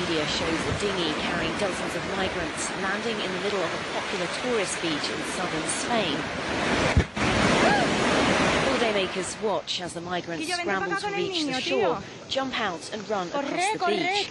media shows a dinghy carrying dozens of migrants landing in the middle of a popular tourist beach in southern Spain. Holidaymakers watch as the migrants scramble to reach the shore, jump out and run across the beach.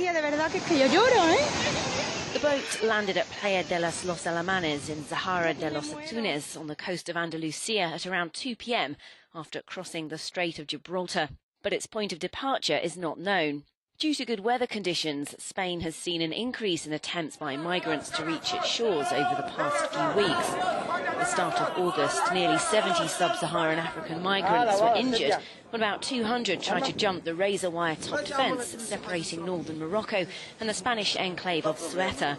The boat landed at Playa de los Alamanes in Zahara de los Atunes on the coast of Andalusia at around 2 p.m. after crossing the Strait of Gibraltar. But its point of departure is not known. Due to good weather conditions, Spain has seen an increase in attempts by migrants to reach its shores over the past few weeks. At the start of August, nearly 70 sub-Saharan African migrants were injured when about 200 tried to jump the razor wire-topped fence separating northern Morocco and the Spanish enclave of Ceuta.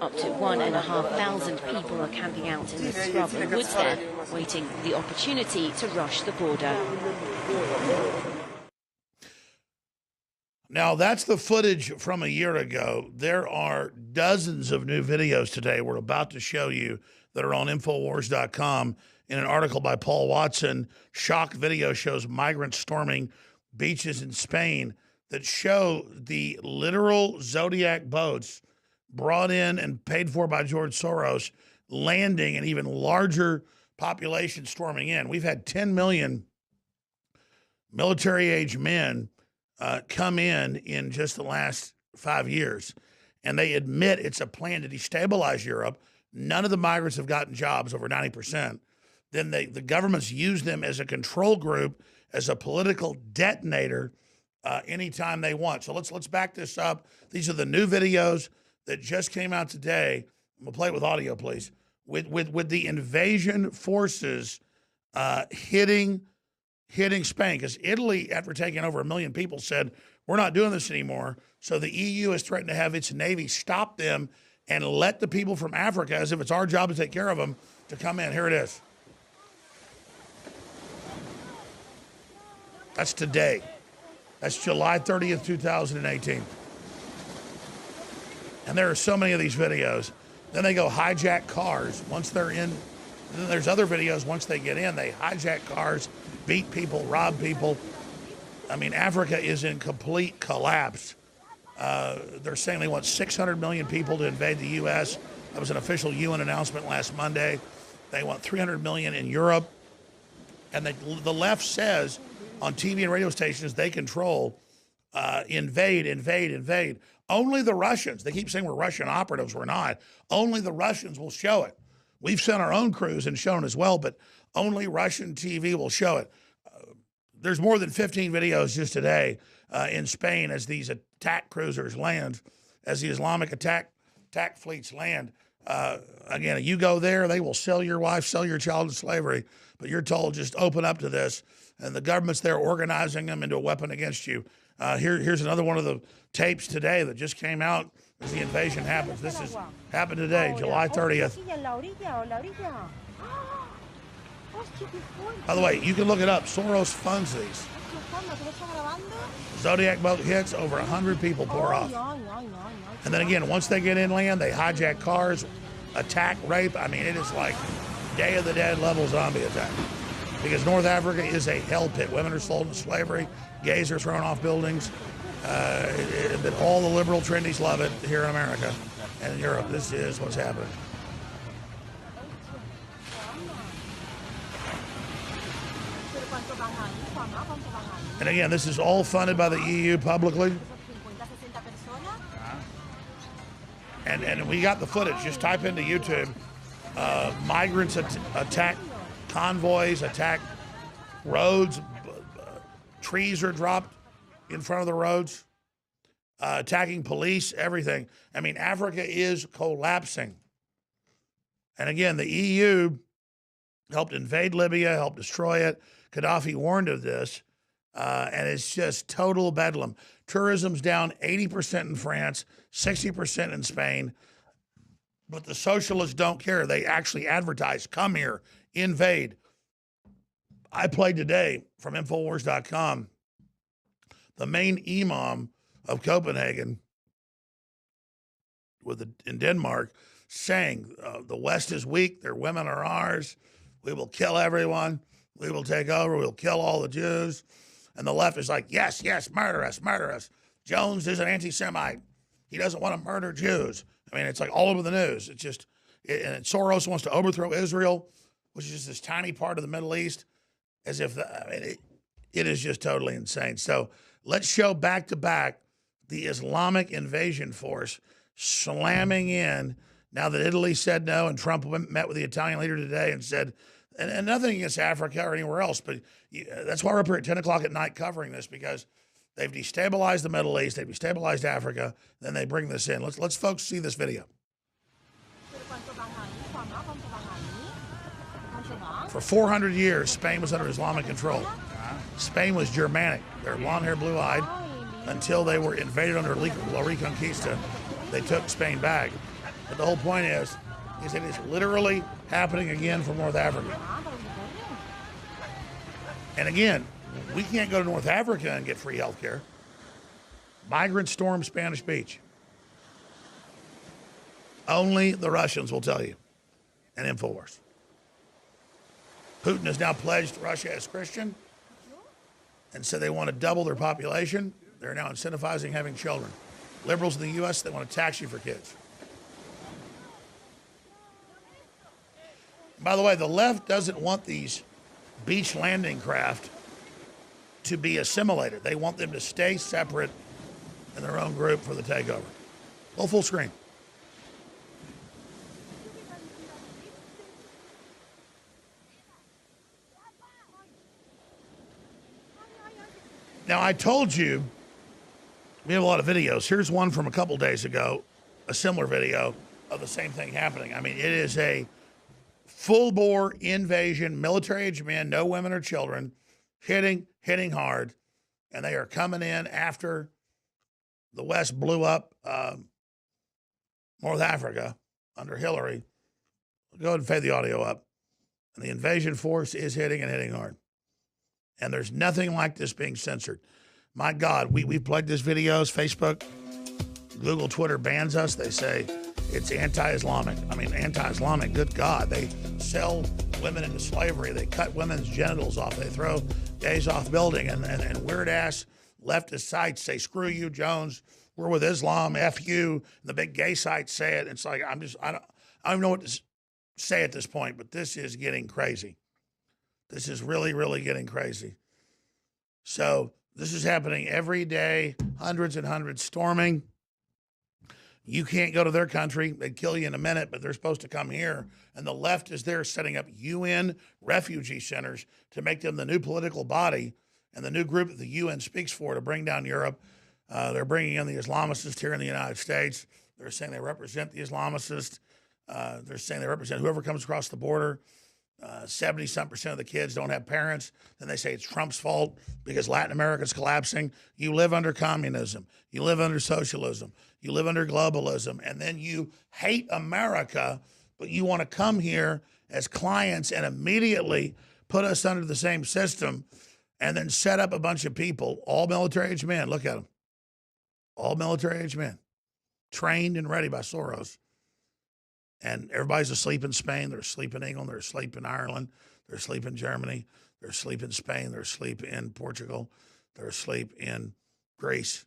Up to 1,500 people are camping out in the scrub and woods there, waiting for the opportunity to rush the border. Now, that's the footage from a year ago. There are dozens of new videos today we're about to show you that are on Infowars.com in an article by Paul Watson. Shock video shows migrants storming beaches in Spain that show the literal Zodiac boats brought in and paid for by George Soros landing and even larger population storming in. We've had 10 million military-age men come in just the last 5 years. And they admit it's a plan to destabilize Europe. None of the migrants have gotten jobs, over 90%. Then the governments use them as a control group, as a political detonator anytime they want. So let's back this up. These are the new videos that just came out today. I'm gonna play it with audio, please. With the invasion forces hitting Spain, because Italy, after taking over 1 million people, said we're not doing this anymore. So the EU has threatened to have its navy stop them and let the people from Africa, as if it's our job to take care of them, to come in. Here it is. That's today. That's July 30th, 2018. And there are so many of these videos. Then they go hijack cars once they're in. And then there's other videos once they get in. They hijack cars, beat people, rob people. I mean, Africa is in complete collapse. They're saying they want 600 million people to invade the U.S. That was an official UN announcement last Monday. They want 300 million in Europe. And the left says on TV and radio stations they control invade. Only the Russians, they keep saying we're Russian operatives, we're not. Only the Russians will show it. We've sent our own crews and shown as well, but only Russian TV will show it. There's more than 15 videos just today in Spain as these attack cruisers land, as the Islamic attack fleets land. Again, you go there, they will sell your wife, sell your child into slavery, but you're told just open up to this, and the government's there organizing them into a weapon against you. Here's another one of the tapes today that just came out as the invasion happens. This has happened today, July 30th. By the way, you can look it up. Soros funds these. Zodiac boat hits, over 100 people pour off. And then again, once they get inland, they hijack cars, attack, rape. I mean, it is like Day of the Dead level zombie attack. Because North Africa is a hell pit. Women are sold into slavery. Gays are thrown off buildings. But all the liberal trendies love it here in America and in Europe. This is what's happening. And again, this is all funded by the EU publicly. And we got the footage. Just type into YouTube. Migrants attack convoys, attack roads. Trees are dropped in front of the roads. Attacking police, everything. I mean, Africa is collapsing. And again, the EU helped invade Libya, helped destroy it. Gaddafi warned of this. And it's just total bedlam. Tourism's down 80% in France, 60% in Spain. But the socialists don't care. They actually advertise, come here, invade. I played today from Infowars.com the main imam of Copenhagen in Denmark saying, the West is weak, their women are ours, we will kill everyone, we will take over, we'll kill all the Jews. And the left is like, yes, murder us. Jones is an anti-Semite. He doesn't want to murder Jews. I mean, it's like all over the news. It's just, and Soros wants to overthrow Israel, which is just this tiny part of the Middle East, as if, it is just totally insane. So let's show back to back the Islamic invasion force slamming in now that Italy said no, and Trump met with the Italian leader today and said, and nothing against Africa or anywhere else, but that's why we're up here at 10 o'clock at night covering this, because they've destabilized the Middle East, they've destabilized Africa, then they bring this in. Let's folks see this video. For 400 years, Spain was under Islamic control. Spain was Germanic. They're blonde-haired, blue-eyed, until they were invaded under La Reconquista. They took Spain back. But the whole point is it is literally happening again for North Africa. And again, we can't go to North Africa and get free health care. Migrants storm Spanish Beach. Only the Russians will tell you. And InfoWars. Putin has now pledged Russia as Christian and said they want to double their population. They're now incentivizing having children. Liberals in the U.S., they want to tax you for kids. By the way, the left doesn't want these beach landing craft to be assimilated. They want them to stay separate in their own group for the takeover. Go full screen. Now, I told you we have a lot of videos. Here's one from a couple days ago, a similar video of the same thing happening. I mean, it is a full-bore invasion, military-age men, no women or children, hitting hard, and they are coming in after the West blew up North Africa under Hillary. Go ahead and fade the audio up. And the invasion force is hitting and hitting hard. And there's nothing like this being censored. My God, we've plugged these videos. Facebook, Google, Twitter bans us. They say it's anti-Islamic. I mean, anti-Islamic, good God. They sell women into slavery. They cut women's genitals off. They throw gays off building. And weird-ass leftist sites say, screw you, Jones. We're with Islam, F you. And the big gay sites say it. It's like, I don't even know what to say at this point, but this is getting crazy. This is really, really getting crazy. So this is happening every day, hundreds and hundreds storming. You can't go to their country. They'd kill you in a minute, but they're supposed to come here. And the left is there setting up UN refugee centers to make them the new political body and the new group that the UN speaks for to bring down Europe. They're bringing in the Islamicists here in the United States. They're saying they represent the Islamicists. They're saying they represent whoever comes across the border. 70-some% of the kids don't have parents. Then they say it's Trump's fault because Latin America's collapsing. You live under communism. You live under socialism. You live under globalism. And then you hate America, but you want to come here as clients and immediately put us under the same system and then set up a bunch of people, all military-age men. Look at them. All military-age men, trained and ready by Soros. And everybody's asleep in Spain. They're asleep in England. They're asleep in Ireland. They're asleep in Germany. They're asleep in Spain. They're asleep in Portugal. They're asleep in Greece.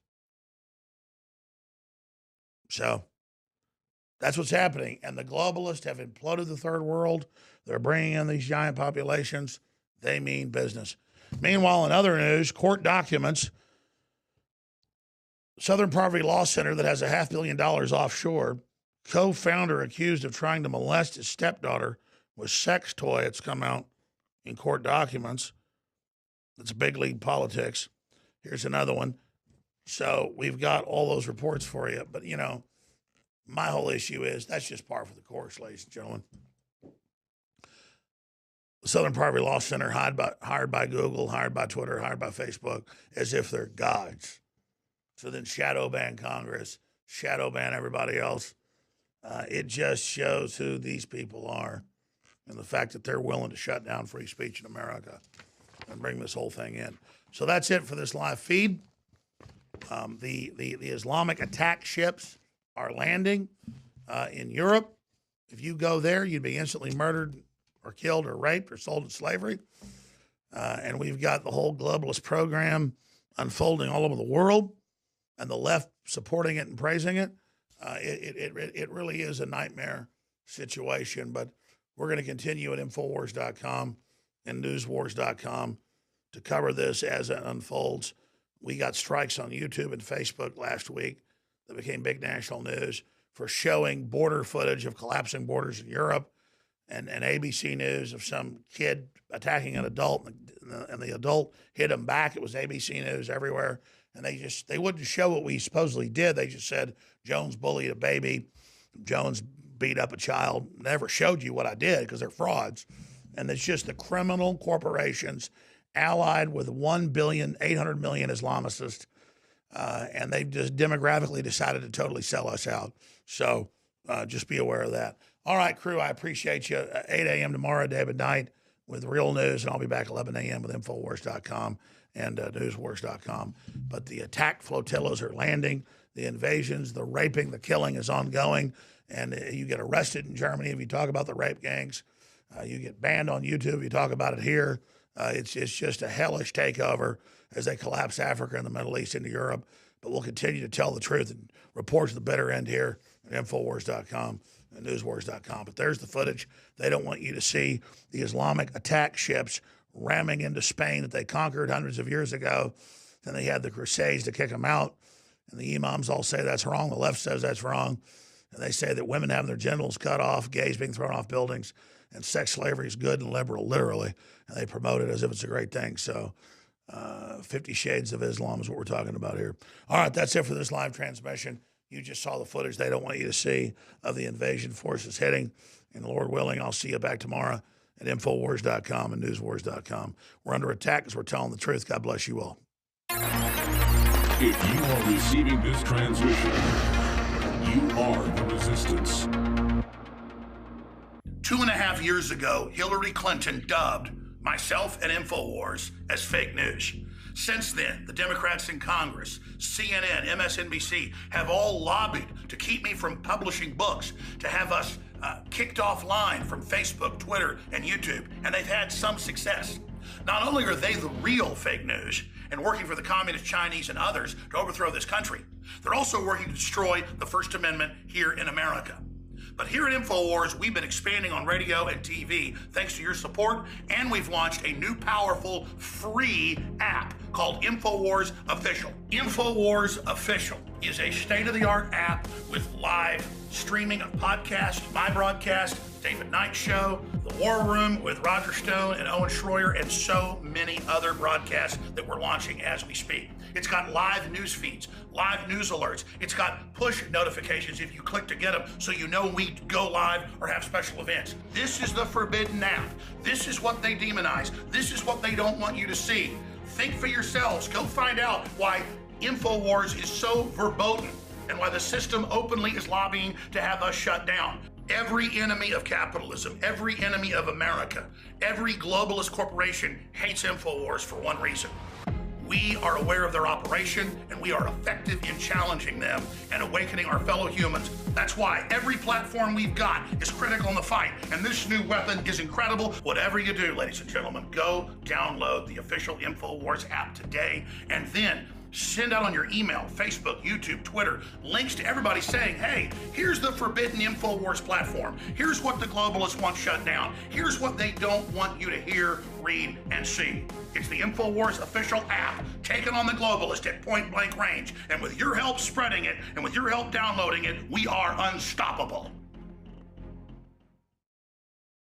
So that's what's happening. And the globalists have imploded the third world. They're bringing in these giant populations. They mean business. Meanwhile, in other news, court documents, Southern Poverty Law Center that has $500 million offshore, co-founder accused of trying to molest his stepdaughter with sex toy. It's come out in court documents. It's big league politics. Here's another one. So we've got all those reports for you. But, you know, my whole issue is that's just par for the course, ladies and gentlemen. The Southern Poverty Law Center, hired by Google, hired by Twitter, hired by Facebook, as if they're gods. So then shadow ban Congress, shadow ban everybody else. It just shows who these people are and the fact that they're willing to shut down free speech in America and bring this whole thing in. So that's it for this live feed. The Islamic attack ships are landing in Europe. If you go there, you'd be instantly murdered or killed or raped or sold into slavery. And we've got the whole globalist program unfolding all over the world. and the left supporting it and praising it, it really is a nightmare situation. But we're going to continue at Infowars.com and NewsWars.com to cover this as it unfolds. We got strikes on YouTube and Facebook last week that became big national news for showing border footage of collapsing borders in Europe, and ABC News of some kid attacking an adult, and the adult hit him back. It was ABC News everywhere. And they wouldn't show what we supposedly did. They just said Jones bullied a baby, Jones beat up a child. Never showed you what I did because they're frauds. And it's just the criminal corporations allied with 1,800,000,000 Islamicists, and they've just demographically decided to totally sell us out. So just be aware of that. All right, crew, I appreciate you. 8 a.m. tomorrow, David Knight, with real news, and I'll be back 11 a.m. with Infowars.com and NewsWars.com. But the attack flotillas are landing. The invasions, the raping, the killing is ongoing. And you get arrested in Germany if you talk about the rape gangs. You get banned on YouTube if you talk about it here. It's just a hellish takeover as they collapse Africa and the Middle East into Europe. But we'll continue to tell the truth and report to the bitter end here at Infowars.com and NewsWars.com. But there's the footage they don't want you to see. The Islamic attack ships ramming into Spain that they conquered hundreds of years ago. Then they had the Crusades to kick them out. And the imams all say that's wrong. The left says that's wrong. And they say that women having their genitals cut off, gays being thrown off buildings, and sex slavery is good and liberal, literally. And they promote it as if it's a great thing. So 50 Shades of Islam is what we're talking about here. All right, that's it for this live transmission. You just saw the footage they don't want you to see of the invasion forces hitting. And Lord willing, I'll see you back tomorrow at Infowars.com and NewsWars.com. We're under attack because we're telling the truth. God bless you all. If you are receiving this transmission, you are the resistance. 2.5 years ago, Hillary Clinton dubbed myself and Infowars as fake news. Since then, the Democrats in Congress, CNN, MSNBC have all lobbied to keep me from publishing books, to have us kicked offline from Facebook, Twitter, and YouTube, and they've had some success. Not only are they the real fake news and working for the communist Chinese and others to overthrow this country, they're also working to destroy the First Amendment here in America. But here at InfoWars, we've been expanding on radio and TV thanks to your support, and we've launched a new powerful free app called InfoWars Official. InfoWars Official is a state-of-the-art app with live streaming of podcasts, my broadcast, David Knight Show, The War Room with Roger Stone and Owen Schroyer, and so many other broadcasts that we're launching as we speak. It's got live news feeds, live news alerts. It's got push notifications if you click to get them so you know we go live or have special events. This is the forbidden app. This is what they demonize. This is what they don't want you to see. Think for yourselves. Go find out why InfoWars is so verboten and why the system openly is lobbying to have us shut down. Every enemy of capitalism, every enemy of America, every globalist corporation hates InfoWars for one reason. We are aware of their operation, and we are effective in challenging them and awakening our fellow humans. That's why every platform we've got is critical in the fight, and this new weapon is incredible. Whatever you do, ladies and gentlemen, go download the official InfoWars app today, and then send out on your email, Facebook, YouTube, Twitter, links to everybody saying, hey, here's the forbidden InfoWars platform. Here's what the globalists want shut down. Here's what they don't want you to hear, read, and see. It's the InfoWars official app taken on the globalist at point blank range. And with your help spreading it and with your help downloading it, we are unstoppable.